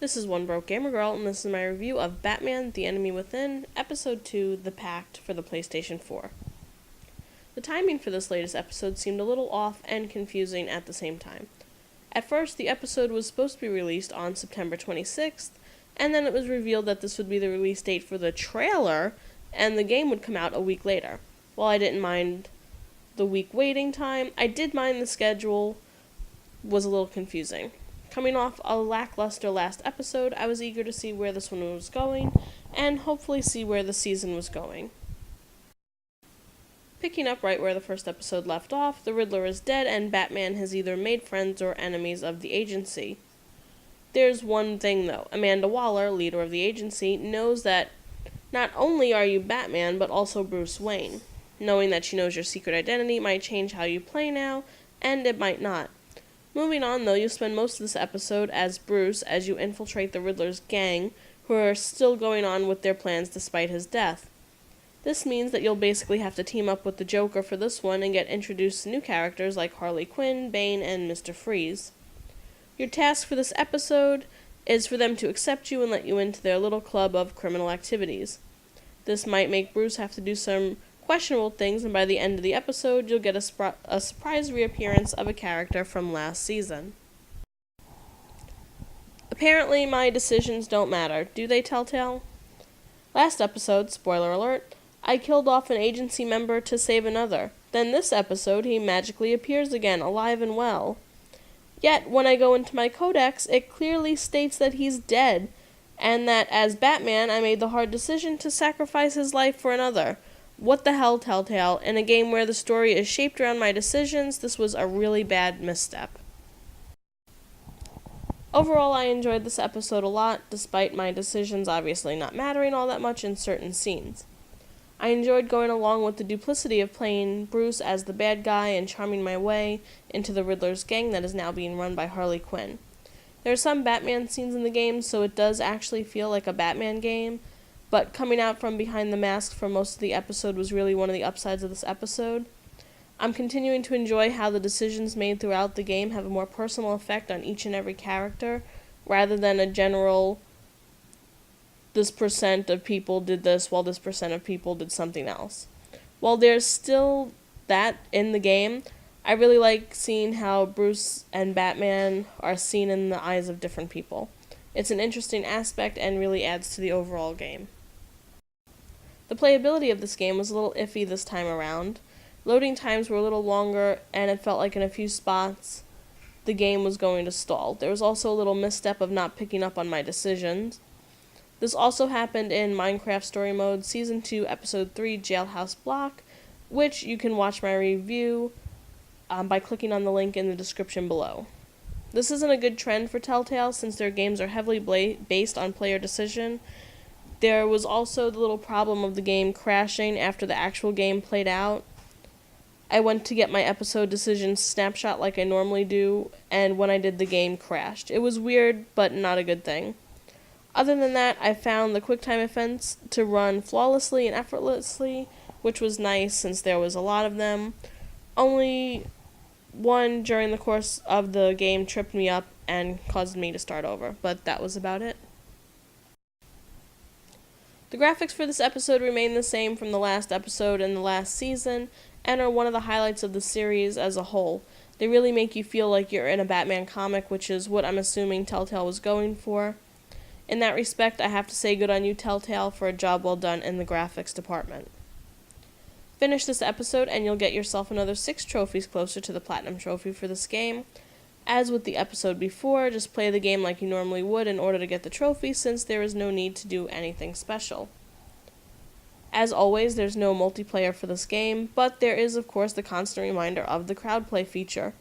This is One Broke Gamer Girl, and this is my review of Batman: The Enemy Within, Episode 2, The Pact, for the PlayStation 4. The timing for this latest episode seemed a little off and confusing at the same time. At first, the episode was supposed to be released on September 26th, and then it was revealed that this would be the release date for the trailer, and the game would come out a week later. While I didn't mind the week waiting time, I did mind the schedule was a little confusing. Coming off a lackluster last episode, I was eager to see where this one was going, and hopefully see where the season was going. Picking up right where the first episode left off, the Riddler is dead and Batman has either made friends or enemies of the agency. There's one thing though, Amanda Waller, leader of the agency, knows that not only are you Batman, but also Bruce Wayne. Knowing that she knows your secret identity might change how you play now, and it might not. Moving on, though, you'll spend most of this episode as Bruce as you infiltrate the Riddler's gang, who are still going on with their plans despite his death. This means that you'll basically have to team up with the Joker for this one and get introduced to new characters like Harley Quinn, Bane, and Mr. Freeze. Your task for this episode is for them to accept you and let you into their little club of criminal activities. This might make Bruce have to do some questionable things, and by the end of the episode, you'll get a surprise reappearance of a character from last season. Apparently, my decisions don't matter, do they, Telltale? Last episode, spoiler alert, I killed off an agency member to save another. Then this episode, he magically appears again, alive and well. Yet, when I go into my codex, it clearly states that he's dead, and that as Batman, I made the hard decision to sacrifice his life for another. What the hell, Telltale? In a game where the story is shaped around my decisions, this was a really bad misstep. Overall, I enjoyed this episode a lot, despite my decisions obviously not mattering all that much in certain scenes. I enjoyed going along with the duplicity of playing Bruce as the bad guy and charming my way into the Riddler's gang that is now being run by Harley Quinn. There are some Batman scenes in the game, so it does actually feel like a Batman game, but coming out from behind the mask for most of the episode was really one of the upsides of this episode. I'm continuing to enjoy how the decisions made throughout the game have a more personal effect on each and every character, rather than a general, this percent of people did this while this percent of people did something else. While there's still that in the game, I really like seeing how Bruce and Batman are seen in the eyes of different people. It's an interesting aspect and really adds to the overall game. The playability of this game was a little iffy this time around. Loading times were a little longer, and it felt like in a few spots the game was going to stall. There was also a little misstep of not picking up on my decisions. This also happened in Minecraft Story Mode Season 2, Episode 3, Jailhouse Block, which you can watch my review by clicking on the link in the description below. This isn't a good trend for Telltale since their games are heavily based on player decision. There was also the little problem of the game crashing after the actual game played out. I went to get my episode decision snapshot like I normally do, and when I did, the game crashed. It was weird, but not a good thing. Other than that, I found the QuickTime events to run flawlessly and effortlessly, which was nice since there was a lot of them. Only one during the course of the game tripped me up and caused me to start over, but that was about it. The graphics for this episode remain the same from the last episode and the last season, and are one of the highlights of the series as a whole. They really make you feel like you're in a Batman comic, which is what I'm assuming Telltale was going for. In that respect, I have to say good on you, Telltale, for a job well done in the graphics department. Finish this episode and you'll get yourself another 6 trophies closer to the Platinum Trophy for this game. As with the episode before, just play the game like you normally would in order to get the trophy, since there is no need to do anything special. As always, there's no multiplayer for this game, but there is of course the constant reminder of the crowd play feature.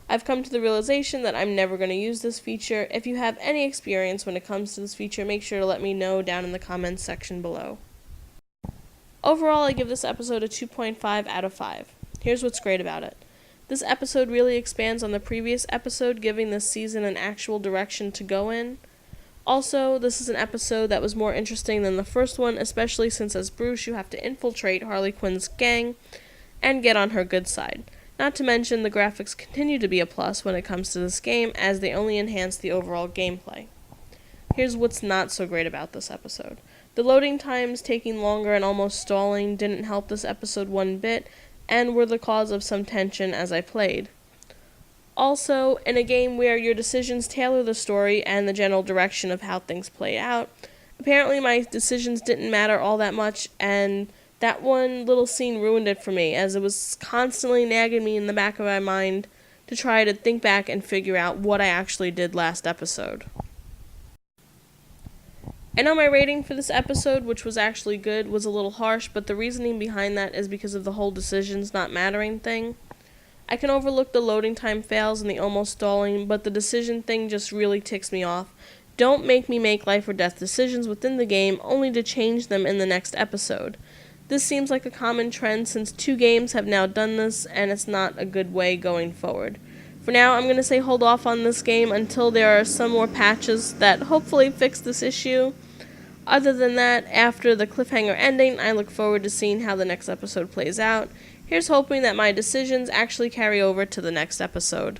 I've come to the realization that I'm never going to use this feature. If you have any experience when it comes to this feature, make sure to let me know down in the comments section below. Overall, I give this episode a 2.5 out of 5. Here's what's great about it. This episode really expands on the previous episode, giving this season an actual direction to go in. Also, this is an episode that was more interesting than the first one, especially since as Bruce you have to infiltrate Harley Quinn's gang and get on her good side. Not to mention, the graphics continue to be a plus when it comes to this game, as they only enhance the overall gameplay. Here's what's not so great about this episode. The loading times taking longer and almost stalling didn't help this episode one bit, and were the cause of some tension as I played. Also, in a game where your decisions tailor the story and the general direction of how things play out, apparently my decisions didn't matter all that much, and that one little scene ruined it for me, as it was constantly nagging me in the back of my mind to try to think back and figure out what I actually did last episode. I know my rating for this episode, which was actually good, was a little harsh, but the reasoning behind that is because of the whole decisions not mattering thing. I can overlook the loading time fails and the almost stalling, but the decision thing just really ticks me off. Don't make me make life or death decisions within the game only to change them in the next episode. This seems like a common trend since 2 games have now done this, and it's not a good way going forward. For now, I'm going to say hold off on this game until there are some more patches that hopefully fix this issue. Other than that, after the cliffhanger ending, I look forward to seeing how the next episode plays out. Here's hoping that my decisions actually carry over to the next episode.